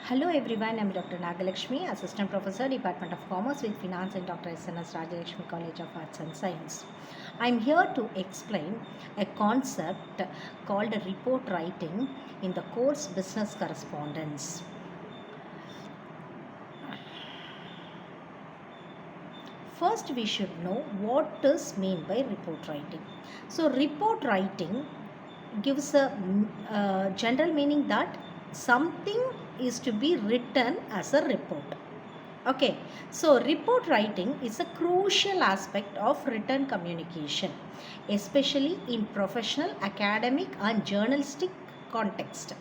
Hello everyone, I'm Dr. Nagalakshmi, Assistant Professor, Department of Commerce with Finance in Dr. S.N.S. Rajalakshmi College of Arts and Science. I'm here to explain a concept called report writing in the course Business Correspondence. First, we should know what is meant by report writing. So, report writing gives a general meaning that something is to be written as a report. Okay, so report writing is a crucial aspect of written communication, especially in professional, academic, and journalistic context.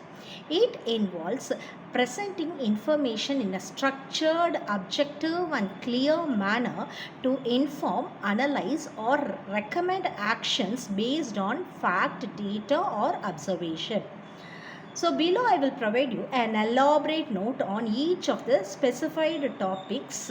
It involves presenting information in a structured, objective, and clear manner to inform, analyze, or recommend actions based on fact, data, or observation. So below I will provide you an elaborate note on each of the specified topics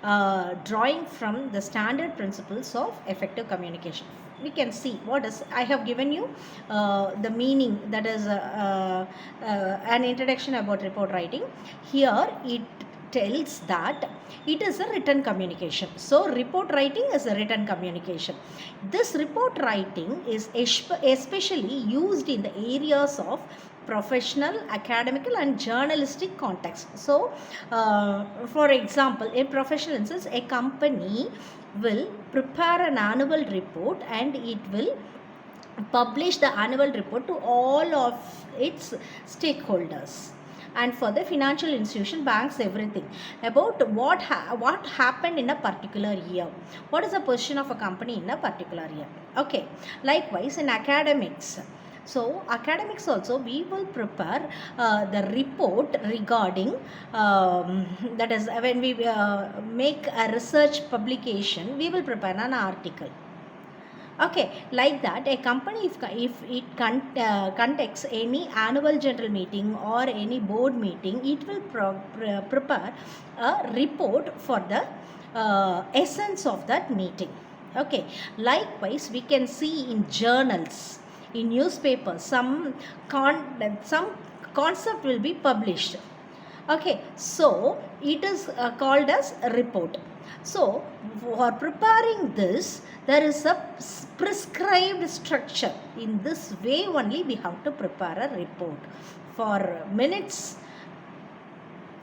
drawing from the standard principles of effective communication. We can see what is, I have given you the meaning, that is an introduction about report writing. Here it tells that it is a written communication. So report writing is a written communication. This report writing is especially used in the areas of professional, academical, and journalistic context. So for example, in professional instance, a company will prepare an annual report and it will publish the annual report to all of its stakeholders. And for the financial institution, banks, everything about what happened in a particular year, what is the position of a company in a particular year. Okay, likewise in academics, so academics also we will prepare the report regarding that is when we make a research publication, we will prepare an article. Okay, like that, a company, if it conducts any annual general meeting or any board meeting, it will prepare a report for the essence of that meeting. Okay, likewise, we can see in journals, in newspapers, some concept will be published. Okay, so it is called as a report. So for preparing this, there is a prescribed structure. In this way only we have to prepare a report. For minutes,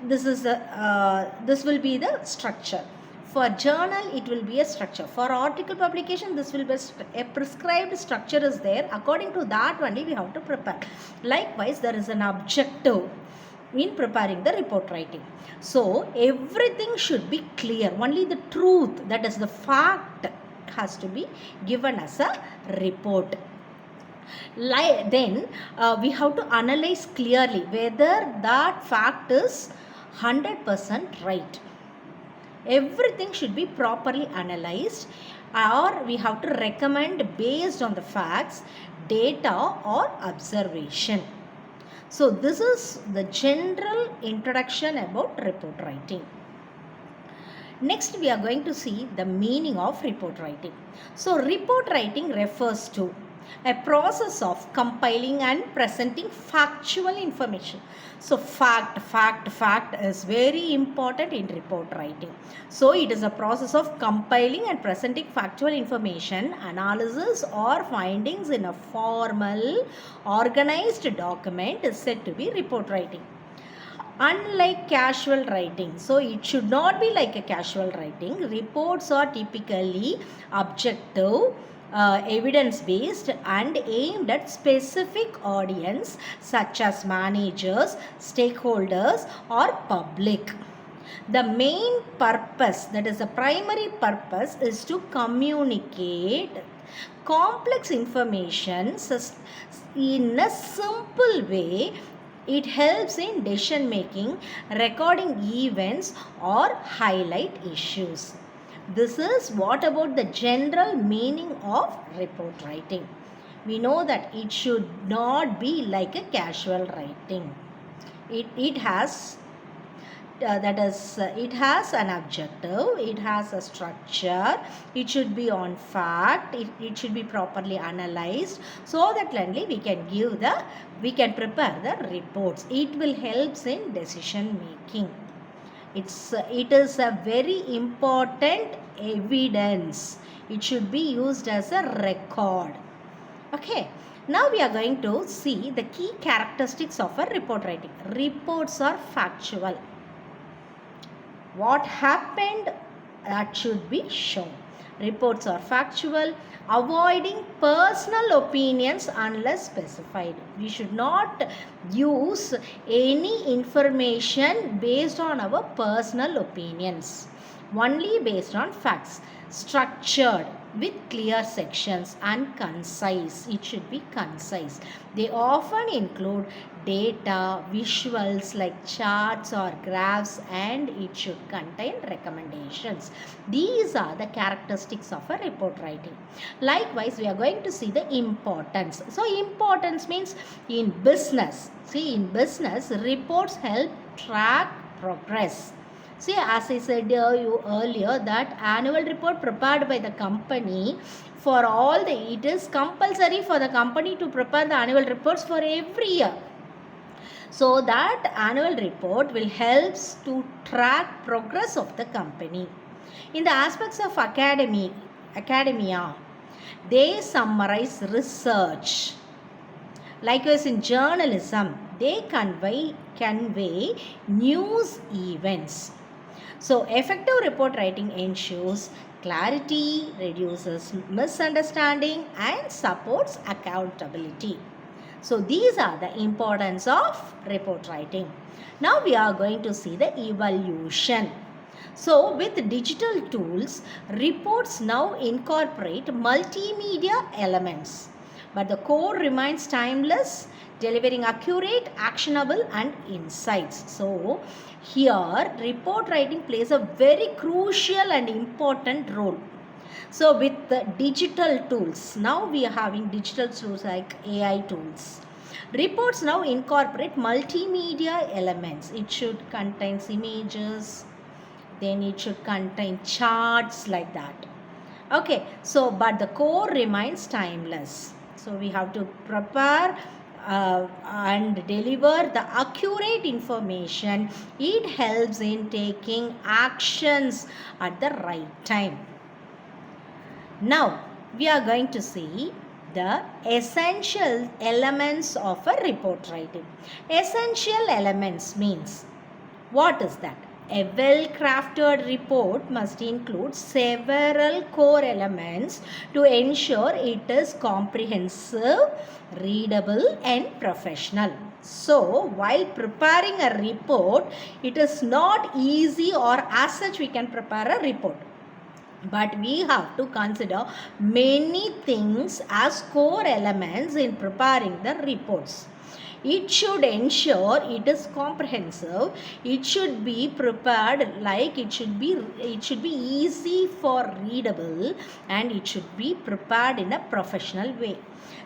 this will be the structure. For journal, it will be a structure. For article publication, this will be a prescribed structure is there. According to that only we have to prepare. Likewise, there is an objective in preparing the report writing. So everything should be clear. Only the truth, that is the fact, has to be given as a report. Then we have to analyze clearly whether that fact is 100% right. Everything should be properly analyzed, or we have to recommend based on the facts, data, or observation. So this is the general introduction about report writing. Next, we are going to see the meaning of report writing. So report writing refers to a process of compiling and presenting factual information. So fact is very important in report writing. So it is a process of compiling and presenting factual information, analysis, or findings in a formal, organized document is said to be report writing. Unlike casual writing, so it should not be like a casual writing. Reports are typically objective, evidence-based, and aimed at specific audience such as managers, stakeholders, or public. The main purpose, that is the primary purpose, is to communicate complex information in a simple way. It helps in decision making, recording events, or highlight issues. This is what about the general meaning of report writing. We know that it should not be like a casual writing. It has that is it has an objective, it has a structure, it should be on fact, it should be properly analyzed, so that only we can prepare the reports. It will helps in decision making. It is a very important evidence. It should be used as a record. Okay, now we are going to see the key characteristics of a report writing. Reports are factual. What happened, that should be shown. Reports are factual, avoiding personal opinions unless specified. We should not use any information based on our personal opinions, only based on facts. Structured with clear sections and concise. It should be concise. They often include data, visuals like charts or graphs, and it should contain recommendations. These are the characteristics of a report writing. Likewise, we are going to see the importance. So importance means in business. See, in business, reports help track progress. See, as I said you earlier, that annual report prepared by the company for all it is compulsory for the company to prepare the annual reports for every year. So that annual report will help to track progress of the company. In the aspects of academia, they summarize research. Likewise, in journalism, they convey news events. So, effective report writing ensures clarity, reduces misunderstanding, and supports accountability. So, these are the importance of report writing. Now, we are going to see the evolution. So, with digital tools, reports now incorporate multimedia elements, but the core remains timeless, delivering accurate, actionable, and insights. So, here report writing plays a very crucial and important role. So, with the digital tools, now we are having digital tools like AI tools. Reports now incorporate multimedia elements. It should contain images, then it should contain charts like that. Okay, so but the core remains timeless. So we have to prepare and deliver the accurate information. It helps in taking actions at the right time. Now we are going to see the essential elements of a report writing. Essential elements means, what is that? A well-crafted report must include several core elements to ensure it is comprehensive, readable, and professional. So, while preparing a report, it is not easy, or as such we can prepare a report. But we have to consider many things as core elements in preparing the reports. It should ensure it is comprehensive. It should be prepared like it should be easy for readable, and it should be prepared in a professional way.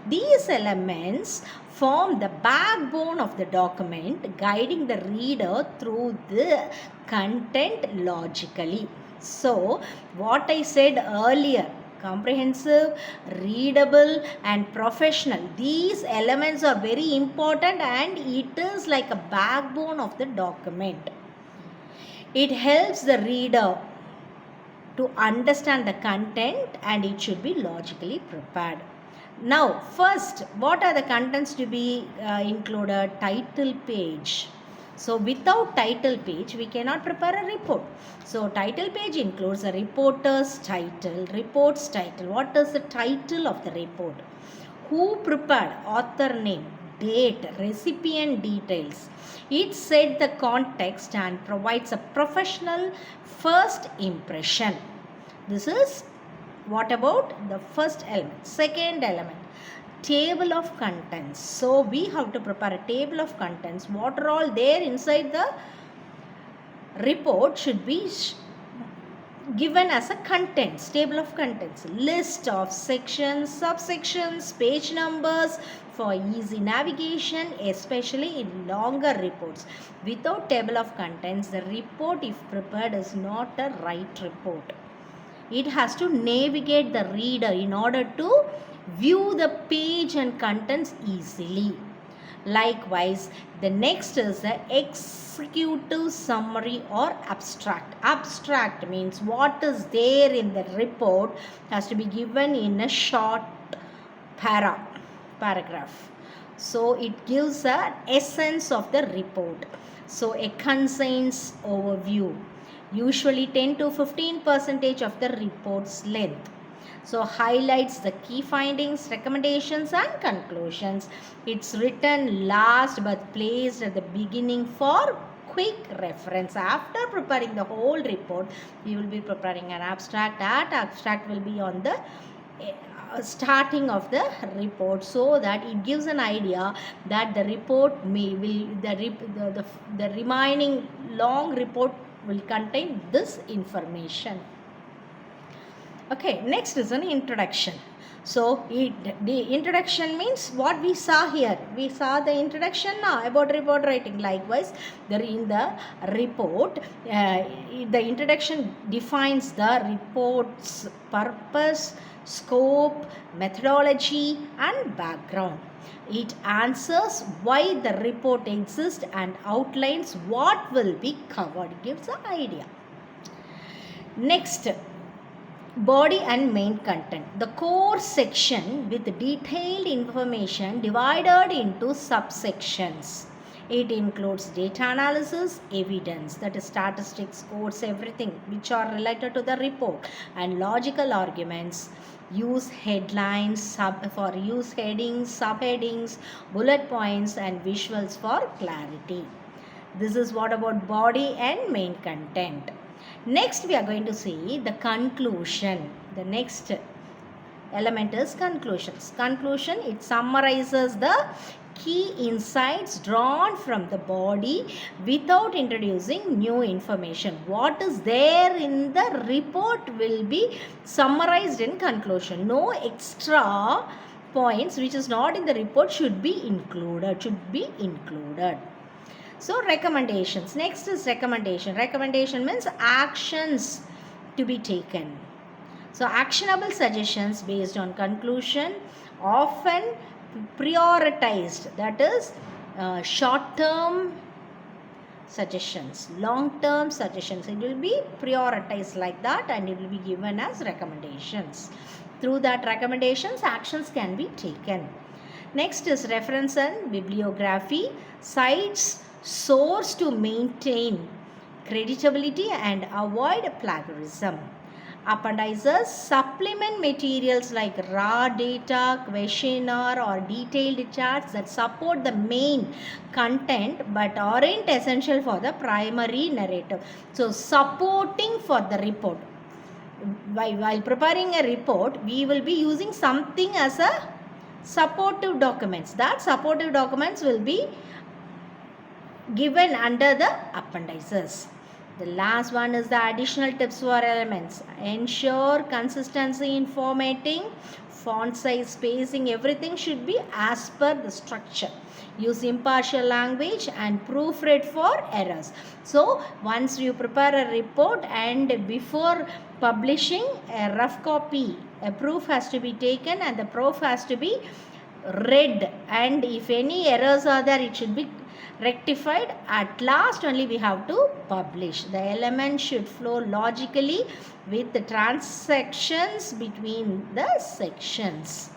These elements form the backbone of the document, guiding the reader through the content logically. So, what I said earlier, comprehensive, readable, and professional, these elements are very important, and it is like a backbone of the document. It helps the reader to understand the content, and it should be logically prepared. Now, first, what are the contents to be included? Title page. So, without title page, we cannot prepare a report. So, title page includes a reporter's title, report's title. What is the title of the report? Who prepared? Author name, date, recipient details. It sets the context and provides a professional first impression. This is what about the first element. Second element, table of contents. So we have to prepare a table of contents. What are all there inside the report should be given as a contents, table of contents. List of sections, subsections, page numbers, for easy navigation, especially in longer reports. Without table of contents, the report, if prepared, is not a right report. It has to navigate the reader in order to view the page and contents easily. Likewise, the next is the executive summary or abstract. Abstract means what is there in the report has to be given in a short paragraph. So it gives an essence of the report. So a concise overview, usually 10 to 15% of the report's length. So highlights the key findings, recommendations and conclusions. It's written last but placed at the beginning for quick reference. After preparing the whole report, we will be preparing an abstract. That abstract will be on the starting of the report, so that it gives an idea that the report the remaining long report will contain this information. Okay, next is an introduction. So the introduction means what we saw here. We saw the introduction now about report writing. Likewise, in the report, the introduction defines the report's purpose, scope, methodology and background. It answers why the report exists and outlines what will be covered. It gives an idea. Next, body and main content. The core section with detailed information divided into subsections. It includes data analysis, evidence, that is statistics, scores, everything which are related to the report, and logical arguments. Use headlines for use headings, subheadings, bullet points and visuals for clarity. This is what about body and main content. Next, we are going to see the conclusion. The next element is conclusions. Conclusion, it summarizes the key insights drawn from the body without introducing new information. What is there in the report will be summarized in conclusion. No extra points which is not in the report should be included. So recommendations. Next is recommendation. Recommendation means actions to be taken. So actionable suggestions based on conclusion, often prioritized. That is short-term suggestions, long-term suggestions. It will be prioritized like that and it will be given as recommendations. Through that recommendations, actions can be taken. Next is reference and bibliography. Cites source to maintain creditability and avoid plagiarism. Appendices supplement materials like raw data, questionnaire or detailed charts that support the main content but aren't essential for the primary narrative. So supporting for the report. While preparing a report, we will be using something as a supportive documents. That supportive documents will be given under the appendices. The last one is the additional tips for elements. Ensure consistency in formatting, font size, spacing, everything should be as per the structure. Use impartial language and proofread for errors. So once you prepare a report and before publishing a rough copy, a proof has to be taken and the proof has to be read, and if any errors are there, it should be rectified. At last only we have to publish. The element should flow logically with the transactions between the sections.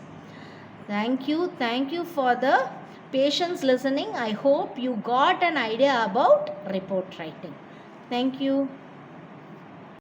Thank you for the patience listening. I hope you got an idea about report writing. Thank you.